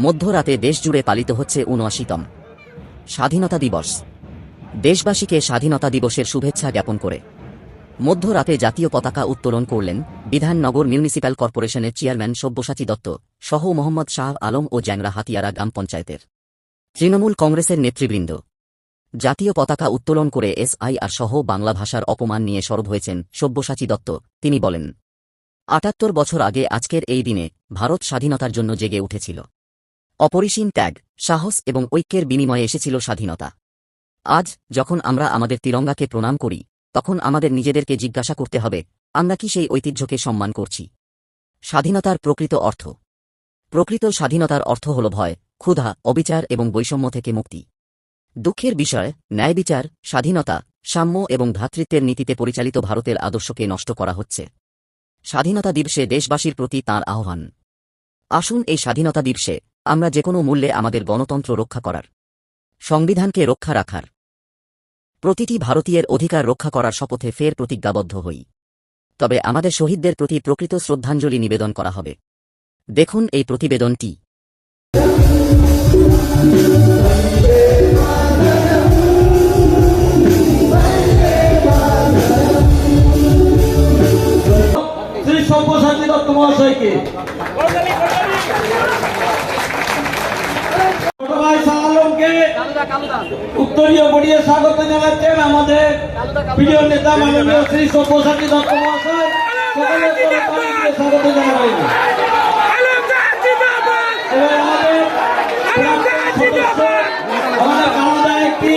মধ্যরাতে দেশজুড়ে পালিত হচ্ছে ৭৯তম স্বাধীনতা দিবস। দেশবাসীকে স্বাধীনতা দিবসের শুভেচ্ছা জ্ঞাপন করে মধ্যরাতে জাতীয় পতাকা উত্তোলন করলেন বিধাননগর মিউনিসিপ্যাল কর্পোরেশনের চেয়ারম্যান সব্যসাচী দত্ত সহ মোহাম্মদ শাহ আলম ও জ্যাংরা হাতিয়ারা গ্রাম পঞ্চায়েতের তৃণমূল কংগ্রেসের নেতৃবৃন্দ। জাতীয় পতাকা উত্তোলন করে এসআইআর সহ বাংলা ভাষার অপমান নিয়ে সরব হয়েছেন সব্যসাচী দত্ত। তিনি বলেন, ৭৮ বছর আগে আজকের এই দিনে ভারত স্বাধীনতার জন্য জেগে উঠেছিল। অপরিসীম ত্যাগ, সাহস এবং ঐক্যের বিনিময়ে এসেছিল স্বাধীনতা। আজ যখন আমরা আমাদের তিরঙ্গাকে প্রণাম করি, তখন আমাদের নিজেদেরকে জিজ্ঞাসা করতে হবে, আমরা কি সেই ঐতিহ্যকে সম্মান করছি? স্বাধীনতার প্রকৃত স্বাধীনতার অর্থ হল ভয়, ক্ষুধা, অবিচার এবং বৈষম্য থেকে মুক্তি। দুঃখের বিষয়, ন্যায়বিচার, স্বাধীনতা, সাম্য এবং ভ্রাতৃত্বের নীতিতে পরিচালিত ভারতের আদর্শকে নষ্ট করা হচ্ছে। স্বাধীনতা দিবসে দেশবাসীর প্রতি তাঁর আহ্বান, আসুন এই স্বাধীনতা দিবসে আমরা যেকোনো মূল্যে আমাদের গণতন্ত্র রক্ষা করার, সংবিধানকে রক্ষা রাখার, প্রতিটি ভারতীয়ের অধিকার রক্ষা করার শপথে ফের প্রতিজ্ঞাবদ্ধ হই। তবে আমাদের শহীদদের প্রতি প্রকৃত শ্রদ্ধাঞ্জলি নিবেদন করা হবে। দেখুন এই প্রতিবেদনটি। শ্রী সব্যসাচী দত্ত মহাশয়কে, উত্তরীয় পড়িয়ে স্বাগত জানাচ্ছেন আমাদের প্রিয় নেতা মাননীয় শ্রী সব্যসাচী দত্ত মহাশয়। সকলের তরফে স্বাগত জানাবেন। এবং আমাদের সদস্য আমাদের কানাডা একটি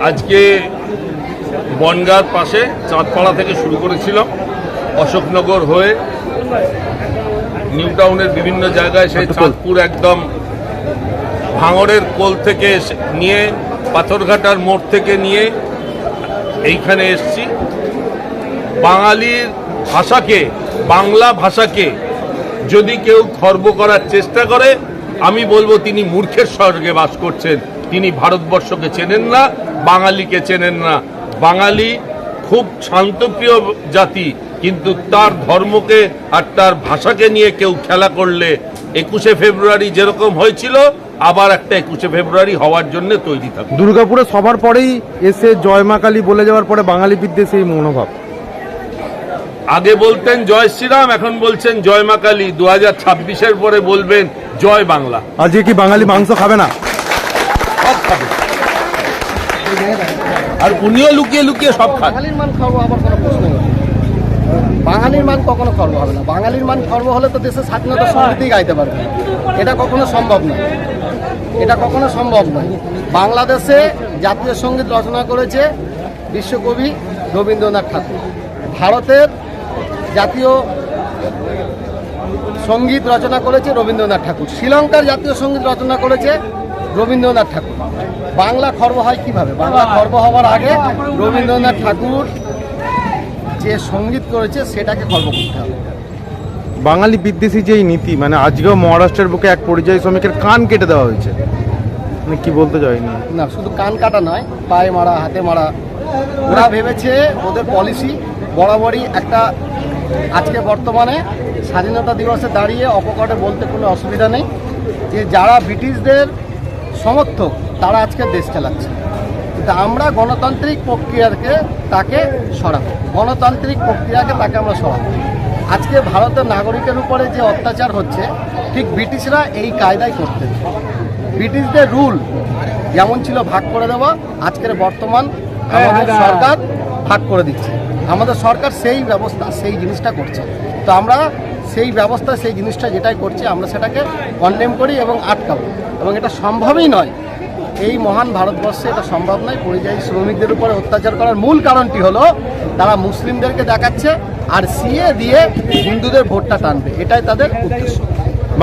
আজকে বনগাঁর পাশে চাঁদপাড়া থেকে শুরু করেছিলাম, অশোকনগর হয়ে নিউ টাউনের বিভিন্ন জায়গায় সেই চাঁদপুর একদম ভাঙড়ের কোল থেকে নিয়ে পাথরঘাটার মোড় থেকে নিয়ে এইখানে এসছি। বাঙালির ভাষাকে, বাংলা ভাষাকে যদি কেউ খর্ব করার চেষ্টা করে, আমি বলবো তিনি মূর্খের স্বর্গে বাস করছেন। তিনি ভারতবর্ষকে চেনেন না, বাঙালিকে চেনেন না। বাঙালি খুব শান্তপ্রিয় জাতি, কিন্তু তার ধর্মকে আর তার ভাষাকে নিয়ে কেউ খেলা করলে 21শে ফেব্রুয়ারি যেরকম হয়েছিল, আবার একটা 21শে ফেব্রুয়ারি হওয়ার জন্য তৈরি থাকবে। দুর্গাপুরে সবার পরেই এসে জয় মা কালী বলে যাওয়ার পরে বাঙালি বিদ্বেষী এই মনোভাব। আগে বলতেন জয় শ্রীরাম, এখন বলছেন জয় মা কালী। 2026-এর পরে বলবেন জয় বাংলা। আজকে কি বাঙালি মাংস খাবে না? সব খাবে, আর উনিও লুকিয়ে লুকিয়ে সব খাবে। বাঙালির মান খর্ব হবার কোনো প্রশ্ন নেই। বাঙালির মান কখনো খর্ব হবে না। বাঙালির মান খর্ব হলে তো দেশের স্বাধীনতা সমৃদ্ধি গাইতে পারবে। এটা কখনো সম্ভব নয়, এটা কখনো সম্ভব নয়। বাংলাদেশে জাতীয় সঙ্গীত রচনা করেছে বিশ্বকবি রবীন্দ্রনাথ ঠাকুর। ভারতের জাতীয় সঙ্গীত রচনা করেছে রবীন্দ্রনাথ ঠাকুর। শ্রীলঙ্কার জাতীয় সঙ্গীত রচনা করেছে রবীন্দ্রনাথ ঠাকুর। বাংলা খর্ব হয় কিভাবে? বাংলা খর্ব হওয়ার আগে রবীন্দ্রনাথ ঠাকুর যে সঙ্গীত করেছে সেটাকে খর্ব করতে হবে। বাঙালি বিদ্বেষী যে এই নীতি, মানে আজকেও মহারাষ্ট্রের বুকে এক পরিযায়ী শ্রমিকের কান কেটে দেওয়া হয়েছে, মানে কি বলতে চাইনি। না, শুধু কান কাটা নয়, পায়ে মারা, হাতে মারা। ওরা ভেবেছে ওদের পলিসি বরাবরই একটা আজকে বর্তমানে স্বাধীনতা দিবসে দাঁড়িয়ে অপকটে বলতে কোনো অসুবিধা নেই যে যারা ব্রিটিশদের সমর্থক তারা আজকে দেশ চালাচ্ছে, কিন্তু আমরা গণতান্ত্রিক প্রক্রিয়াকে তাকে সরাবো, গণতান্ত্রিক প্রক্রিয়াকে তাকে আমরা সরাবো। আজকে ভারতের নাগরিকের উপরে যে অত্যাচার হচ্ছে ঠিক ব্রিটিশরা এই কায়দায় করতেন। ব্রিটিশদের রুল যেমন ছিল ভাগ করে দেওয়া, আজকের বর্তমান আমাদের সরকার ভাগ করে দিচ্ছে। আমাদের সরকার সেই ব্যবস্থা সেই জিনিসটা করছে, তো আমরা সেই ব্যবস্থা সেই জিনিসটা যেটাই করছি আমরা সেটাকে কন্ডেম করি এবং আটকাবো, এবং এটা সম্ভবই নয়। এই মহান ভারতবর্ষে এটা সম্ভব নয়। পরিযায়ী শ্রমিকদের উপরে অত্যাচার করার মূল কারণটি হলো তারা মুসলিমদেরকে দেখাচ্ছে আর সিএ দিয়ে হিন্দুদের ভোটটা টানবে, এটাই তাদের উদ্দেশ্য।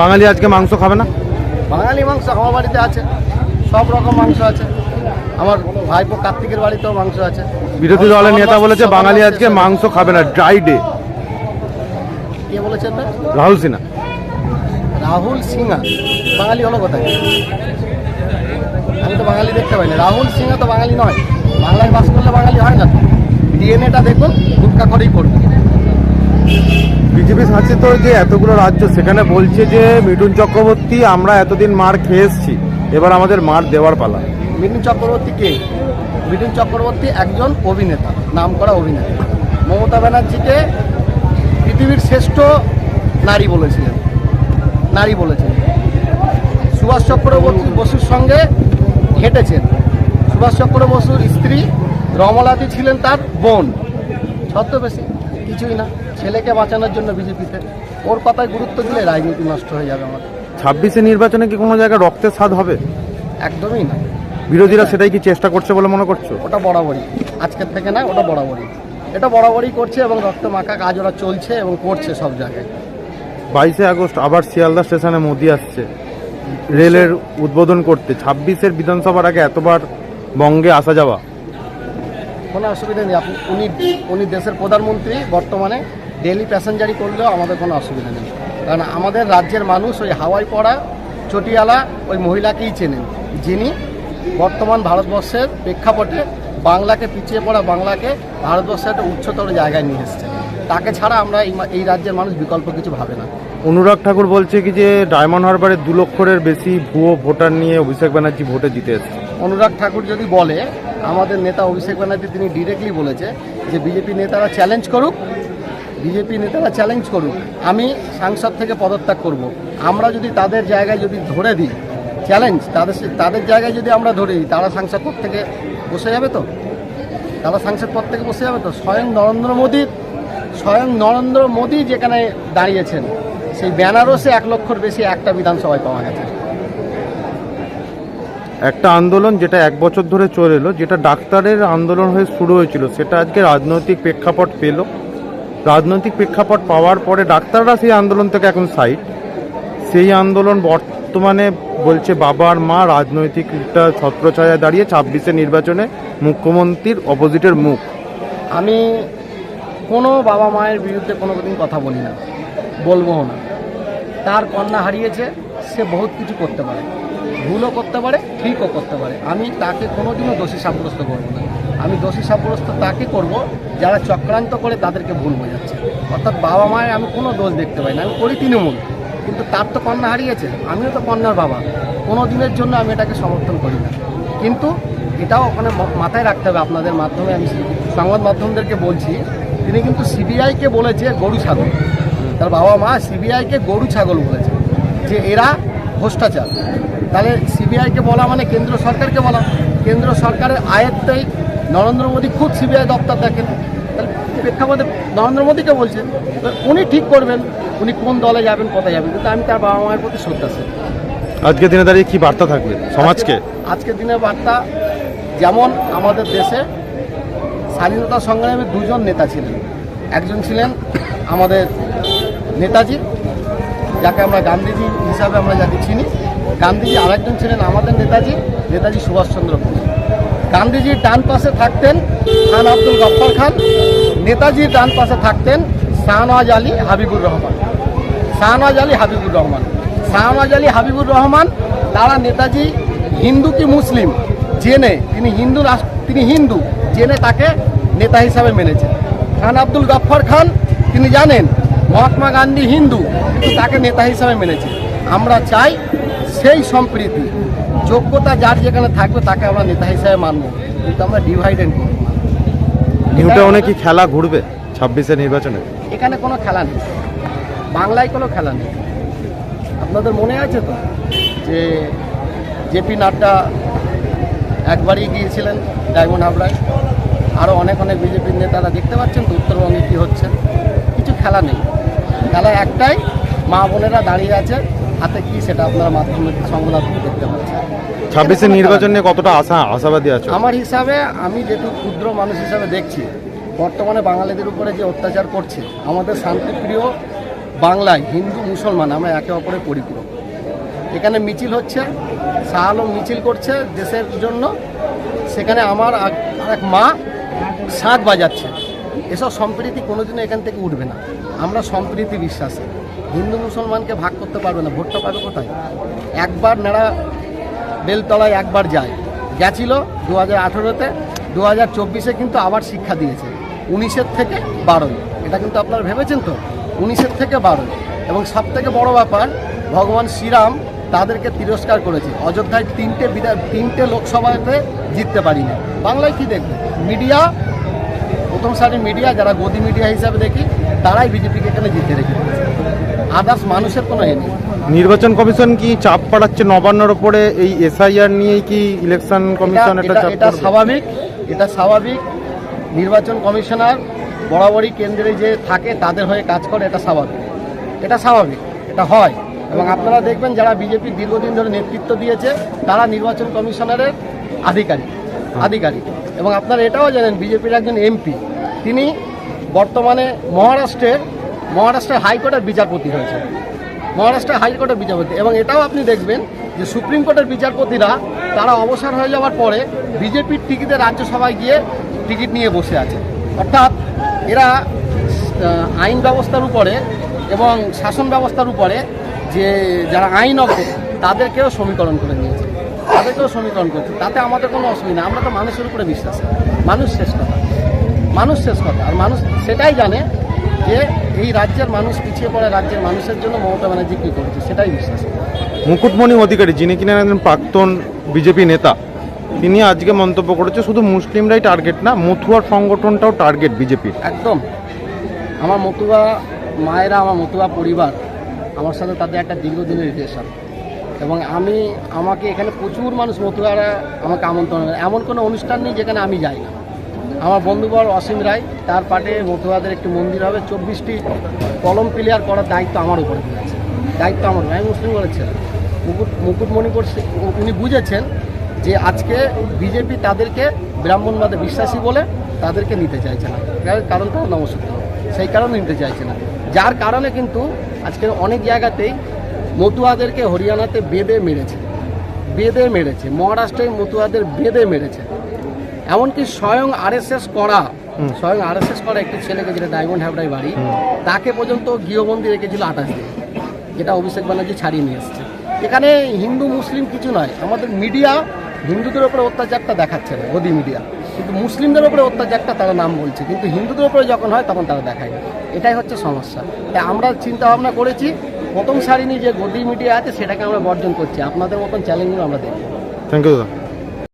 বাঙালি আজকে মাংস খাবে না? বাঙালি মাংস আমার বাড়িতে আছে, সব রকম মাংস আছে। আমার ভাইপো কার্তিকের বাড়িতেও মাংস আছে। বিরোধী দলের নেতা বলেছে বাঙালি আজকে মাংস খাবে না, ড্রাই ডে। কে বলেছে এটা? রাহুল সিনহা। রাহুল সিনহা বাঙালি হলো কোথায়? আমি তো বাঙালি দেখতে পাইনি। রাহুল সিনহা তো বাঙালি নয়, বাংলায় বাস করলে বাঙালি হয় না। ডিএনএটা দেখুন, গুটকা করেই পড়বে। বিজেপি শাসিত যে এতগুলো রাজ্য, সেখানে বলছে যে মিঠুন চক্রবর্তী আমরা এতদিন মার খেয়ে এসছি, এবার আমাদের মার দেওয়ার পালা। মিঠুন চক্রবর্তী কে? মিঠুন চক্রবর্তী একজন অভিনেতা, নামকরা অভিনেতা। মমতা ব্যানার্জিকে পৃথিবীর শ্রেষ্ঠ নারী বলেছিলেন, নারী বলেছেন। সুভাষ চন্দ্র বসুর সঙ্গে হেঁটেছেন। সুভাষ চন্দ্র বসুর স্ত্রী রমলাদি ছিলেন তার বোন। ছদ্মবেশী কিছুই না, ছেলেকে বাঁচানোর জন্য বিজেপিতে। ওর কথায় গুরুত্ব দিলে রাজনীতি নষ্ট হয়ে যাবে আমাদের। 26-এ নির্বাচনে কি কোনো জায়গায় রক্তের স্বাদ হবে? একদমই না। বিরোধীরা সেটাই কি চেষ্টা করছে বলে মনে করছো? ওটা বরাবরই, আজকের থেকে না, ওটা বরাবরই, এটা বরাবরই করছে এবং রক্ত মাখা কাজ ওরা চলছে এবং করছে সব জায়গায়। 22শে আগস্ট আবার শিয়ালদা স্টেশনে মোদি আসছে রেলের উদ্বোধন করতে। 26-এর বিধানসভার আগে এতবার বঙ্গে আসা যাওয়া কোনো অসুবিধা নেই। উনি দেশের প্রধানমন্ত্রী বর্তমানে, ডেলি প্যাসেঞ্জারি করলেও আমাদের কোনো অসুবিধা নেই। কারণ আমাদের রাজ্যের মানুষ ওই হাওয়াই পড়া চটিয়ালা ওই মহিলাকেই চেনেন, যিনি বর্তমান ভারতবর্ষের প্রেক্ষাপটে বাংলাকে, পিছিয়ে পড়া বাংলাকে ভারতবর্ষের একটা উচ্চতর জায়গায় নিয়ে এসছে। তাকে ছাড়া আমরা এই রাজ্যের মানুষ বিকল্প কিছু ভাবে না। অনুরাগ ঠাকুর বলছে কি যে ডায়মন্ড হারবারে 2 লক্ষের বেশি ভুয়ো ভোটার নিয়ে অভিষেক ব্যানার্জি ভোটে জিতে এসেছে। অনুরাগ ঠাকুর যদি বলে, আমাদের নেতা অভিষেক ব্যানার্জি তিনি ডিরেক্টলি বলেছে যে বিজেপি নেতারা চ্যালেঞ্জ করুক, বিজেপি নেতারা চ্যালেঞ্জ করুক, আমি সাংসদ থেকে পদত্যাগ করব। আমরা যদি তাদের জায়গায় যদি ধরে দিই চ্যালেঞ্জ, তাদের জায়গায় যদি আমরা ধরে দিই, তারা সাংসদ পদ থেকে বসে যাবে তো? তারা সাংসদ পদ থেকে বসে যাবে তো? স্বয়ং নরেন্দ্র মোদী যেখানে দাঁড়িয়েছেন সেই বেনারসে 1 লক্ষর বেশি একটা বিধানসভায় পাওয়া গেছে। একটা আন্দোলন যেটা 1 বছর ধরে চলে এলো, যেটা ডাক্তারের আন্দোলন হয়ে শুরু হয়েছিল, সেটা আজকে রাজনৈতিক প্রেক্ষাপট পেল। রাজনৈতিক প্রেক্ষাপট পাওয়ার পরে ডাক্তাররা সেই আন্দোলন থেকে এখন সাইড। সেই আন্দোলন বর্তমানে বলছে বাবার মা রাজনৈতিক একটা ছত্রছায়ায় দাঁড়িয়ে 26-এর নির্বাচনে মুখ্যমন্ত্রীর অপোজিটের মুখ। আমি কোনো বাবা মায়ের বিরুদ্ধে কোনো দিন কথা বলি না, বলবও না। তার কন্যা হারিয়েছে, সে বহুত কিছু করতে পারে, ভুলও করতে পারে, ঠিকও করতে পারে। আমি তাকে কোনোদিনও দোষী সাব্যস্ত করব না। আমি দোষী সাব্যস্ত তাকে করব যারা চক্রান্ত করে তাদেরকে ভুল বোঝাচ্ছে। অর্থাৎ বাবা মায়ের আমি কোনো দোষ দেখতে পাই না। আমি করি তৃণমূল, কিন্তু তার তো কন্যা হারিয়েছে, আমিও তো কন্যার বাবা। কোনো দিনের জন্য আমি এটাকে সমর্থন করি না। কিন্তু এটাও ওখানে মাথায় রাখতে হবে, আপনাদের মাধ্যমে আমি সংবাদ মাধ্যমদেরকে বলছি, তিনি কিন্তু সিবিআইকে বলেছে গরু ছাগল। তার বাবা মা সিবিআইকে গরু ছাগল বলেছে যে এরা ভ্রষ্টাচার। তাহলে সিবিআইকে বলা মানে কেন্দ্র সরকারকে বলা। কেন্দ্র সরকারের আয়ত্তেই নরেন্দ্র মোদী খুব সিবিআই দপ্তর দেখেন। তাহলে প্রেক্ষাপটে নরেন্দ্র মোদীকে বলছেন, উনি ঠিক করবেন উনি কোন দলে যাবেন, কোথায় যাবেন। কিন্তু আমি তার বাবা মায়ের প্রতি শ্রদ্ধাশীল। আজকে দিনে দাঁড়িয়ে কি বার্তা থাকবে সমাজকে? আজকের দিনের বার্তা, যেমন আমাদের দেশে স্বাধীনতা সংগ্রামে 2 জন নেতা ছিলেন। একজন ছিলেন আমাদের নেতাজি, যাকে আমরা গান্ধীজি হিসাবে আমরা যাকে চিনি, গান্ধীজি। আরেকজন ছিলেন আমাদের নেতাজি সুভাষচন্দ্র বোস। গান্ধীজির ডান পাশে থাকতেন খান আব্দুল গফ্ফর খান, নেতাজির ডান পাশে থাকতেন শাহনওয়াজ আলী হাবিবুর রহমান। শাহনওয়াজ আলী হাবিবুর রহমান তারা নেতাজি হিন্দু কি মুসলিম জেনে, তিনি হিন্দু জেনে তাকে নেতা হিসাবে মেনেছেন। খান আব্দুল গফ্ফর খান তিনি জানেন মহাত্মা গান্ধী হিন্দু, কিন্তু তাকে নেতা হিসাবে মেনেছে। আমরা চাই সেই সম্প্রীতি, যোগ্যতা যার যেখানে থাকবে তাকে আমরা নেতা হিসাবে মানব, কিন্তু আমরা ডিভাইডেড করব না। নিউ টাউনে কি খেলা ঘুরবে 26-এর নির্বাচনে? এখানে কোনো খেলা নেই, বাংলায় কোনো খেলা নেই। আপনাদের মনে আছে তো যে জেপি নাড্ডা একবারই গিয়েছিলেন ডায়মন্ড হাবড়ায়, আরও অনেক অনেক বিজেপির নেতারা, দেখতে পাচ্ছেন তো উত্তরবঙ্গে কী হচ্ছে। কিছু খেলা নেই, খেলা একটাই, মা বোনেরা দাঁড়িয়ে আছে, হাতে কি সেটা আপনারা মাধ্যমে সংবাদ দেখতে পাচ্ছেন। 26-এর নির্বাচন নিয়ে কতটা আশাবাদী আছো? আমার হিসাবে, আমি যেটুকু ক্ষুদ্র মানুষ হিসাবে দেখছি, বর্তমানে বাঙালিদের উপরে যে অত্যাচার করছে, আমাদের শান্তিপ্রিয় বাংলায় হিন্দু মুসলমান আমরা একে অপরের পরিপূরক। এখানে মিছিল হচ্ছে, শাহ আলম মিছিল করছে দেশের জন্য, সেখানে আমার এক মা সাঁত বাজাচ্ছে। এসব সম্প্রীতি কোনোদিনও এখান থেকে উঠবে না। আমরা সম্প্রীতি বিশ্বাসী, হিন্দু মুসলমানকে ভাগ করতে পারবে না। ভোটটা পাবে কোথায়? একবার নেড়া বেলতলায় একবার যায়, গেছিল 2018-তে, 2024-এ কিন্তু আবার শিক্ষা দিয়েছে 19-এর থেকে 12। এটা কিন্তু আপনারা ভেবেছেন তো, 19-এর থেকে 12। এবং সব থেকে বড় ব্যাপার, ভগবান শ্রীরাম তাদেরকে তিরস্কার করেছে। অযোধ্যায় তিনটে লোকসভাতে জিততে পারিনি। বাংলায় কি দেখবে? মিডিয়া, প্রথম সারির মিডিয়া, যারা গদি মিডিয়া হিসাবে দেখি, তারাই বিজেপিকে এখানে জিতে রেখে দিয়েছে। আদার্স মানুষের কোনো এ নেই। নির্বাচন কমিশন কি চাপ পাড়াচ্ছে নবান্নর উপরে? এই এসআইআর নিয়েই কি ইলেকশন কমিশন এটা চাপ? এটা স্বাভাবিক, এটা স্বাভাবিক। নির্বাচন কমিশনার বরাবরই কেন্দ্রে যে থাকে তাদের হয়ে কাজ করে, এটা স্বাভাবিক, এটা স্বাভাবিক, এটা হয়। এবং আপনারা দেখবেন যারা বিজেপির দীর্ঘদিন ধরে নেতৃত্ব দিয়েছে তারা নির্বাচন কমিশনারের আধিকারিক। এবং আপনারা এটাও জানেন বিজেপির একজন এমপি, তিনি বর্তমানে মহারাষ্ট্রের হাইকোর্টের বিচারপতি হয়েছে, মহারাষ্ট্রের হাইকোর্টের বিচারপতি। এবং এটাও আপনি দেখবেন যে সুপ্রিম কোর্টের বিচারপতিরা তারা অবসর হয়ে যাওয়ার পরে বিজেপির টিকিটে রাজ্যসভায় গিয়ে টিকিট নিয়ে বসে আছে। অর্থাৎ এরা আইন ব্যবস্থার উপরে এবং শাসন ব্যবস্থার উপরে যে যারা আইনজ্ঞ তাদেরকেও সমীকরণ করে নিয়েছে, তাতে আমাদের কোনো অসুবিধা। আমরা তো মানুষের উপরে বিশ্বাস, মানুষ শেষ কথা। আর মানুষ সেটাই জানে যে এই রাজ্যের মানুষ পিছিয়ে পড়ে রাজ্যের মানুষের জন্য মমতা ব্যানার্জি কী করেছে, সেটাই বিশ্বাস। মুকুটমণি অধিকারী, যিনি কিনা একজন প্রাক্তন বিজেপি নেতা, তিনি আজকে মন্তব্য করেছে শুধু মুসলিমরাই টার্গেট না, মতুয়া সংগঠনটাও টার্গেট বিজেপির। একদম, আমার মতুয়া মায়েরা, আমার মতুয়া পরিবার, আমার সাথে তাদের একটা দীর্ঘদিনের রিলেশন। এবং আমাকে এখানে প্রচুর মানুষ মতুয়ারা আমাকে আমন্ত্রণ করে। এমন কোনো অনুষ্ঠান নেই যেখানে আমি যাই না। আমার বন্ধুবর অসীম রায়, তার পাটে মতুয়াদের একটি মন্দির হবে, 24টি কলম ক্লিয়ার করার দায়িত্ব আমার উপরে দিয়েছে, দায়িত্ব আমার। আমি মুসলিম বলেছেন মুকুটমণি করছে, উনি বুঝেছেন যে আজকে বিজেপি তাদেরকে ব্রাহ্মণবাদে বিশ্বাসী বলে তাদেরকে নিতে চাইছে না, কারণ তারা নমস্কার, সেই কারণে নিতে চাইছে না। যার কারণে কিন্তু আজকে অনেক জায়গাতেই মতুয়াদেরকে হরিয়ানাতে বেঁধে মেরেছে, মহারাষ্ট্রে মতুয়াদের বেঁধে মেরেছে। এমনকি স্বয়ং আরএসএস করা একটি ছেলেকে, যেটা ডায়মন্ড হাবড়ায় বাড়ি, তাকে পর্যন্ত গৃহবন্দী রেখেছিল 28 দিন, যেটা অভিষেক ব্যানার্জি ছাড়িয়ে নিয়ে এসছে। এখানে হিন্দু মুসলিম কিছু নয়। আমাদের মিডিয়া হিন্দুদের উপরে অত্যাচারটা দেখাচ্ছে না, গদি মিডিয়া, কিন্তু মুসলিমদের উপরে অত্যাচারটা তারা নাম বলছে, কিন্তু হিন্দুদের উপরে যখন হয় তখন তারা দেখায় না। এটাই হচ্ছে সমস্যা। তাই আমরা চিন্তা ভাবনা করেছি প্রথম সারিনি যে গদি মিডিয়া আছে সেটাকে আমরা বর্জন করছি। আপনাদের মতন চ্যালেঞ্জগুলো আমরা দেখি। থ্যাংক ইউ দাদা।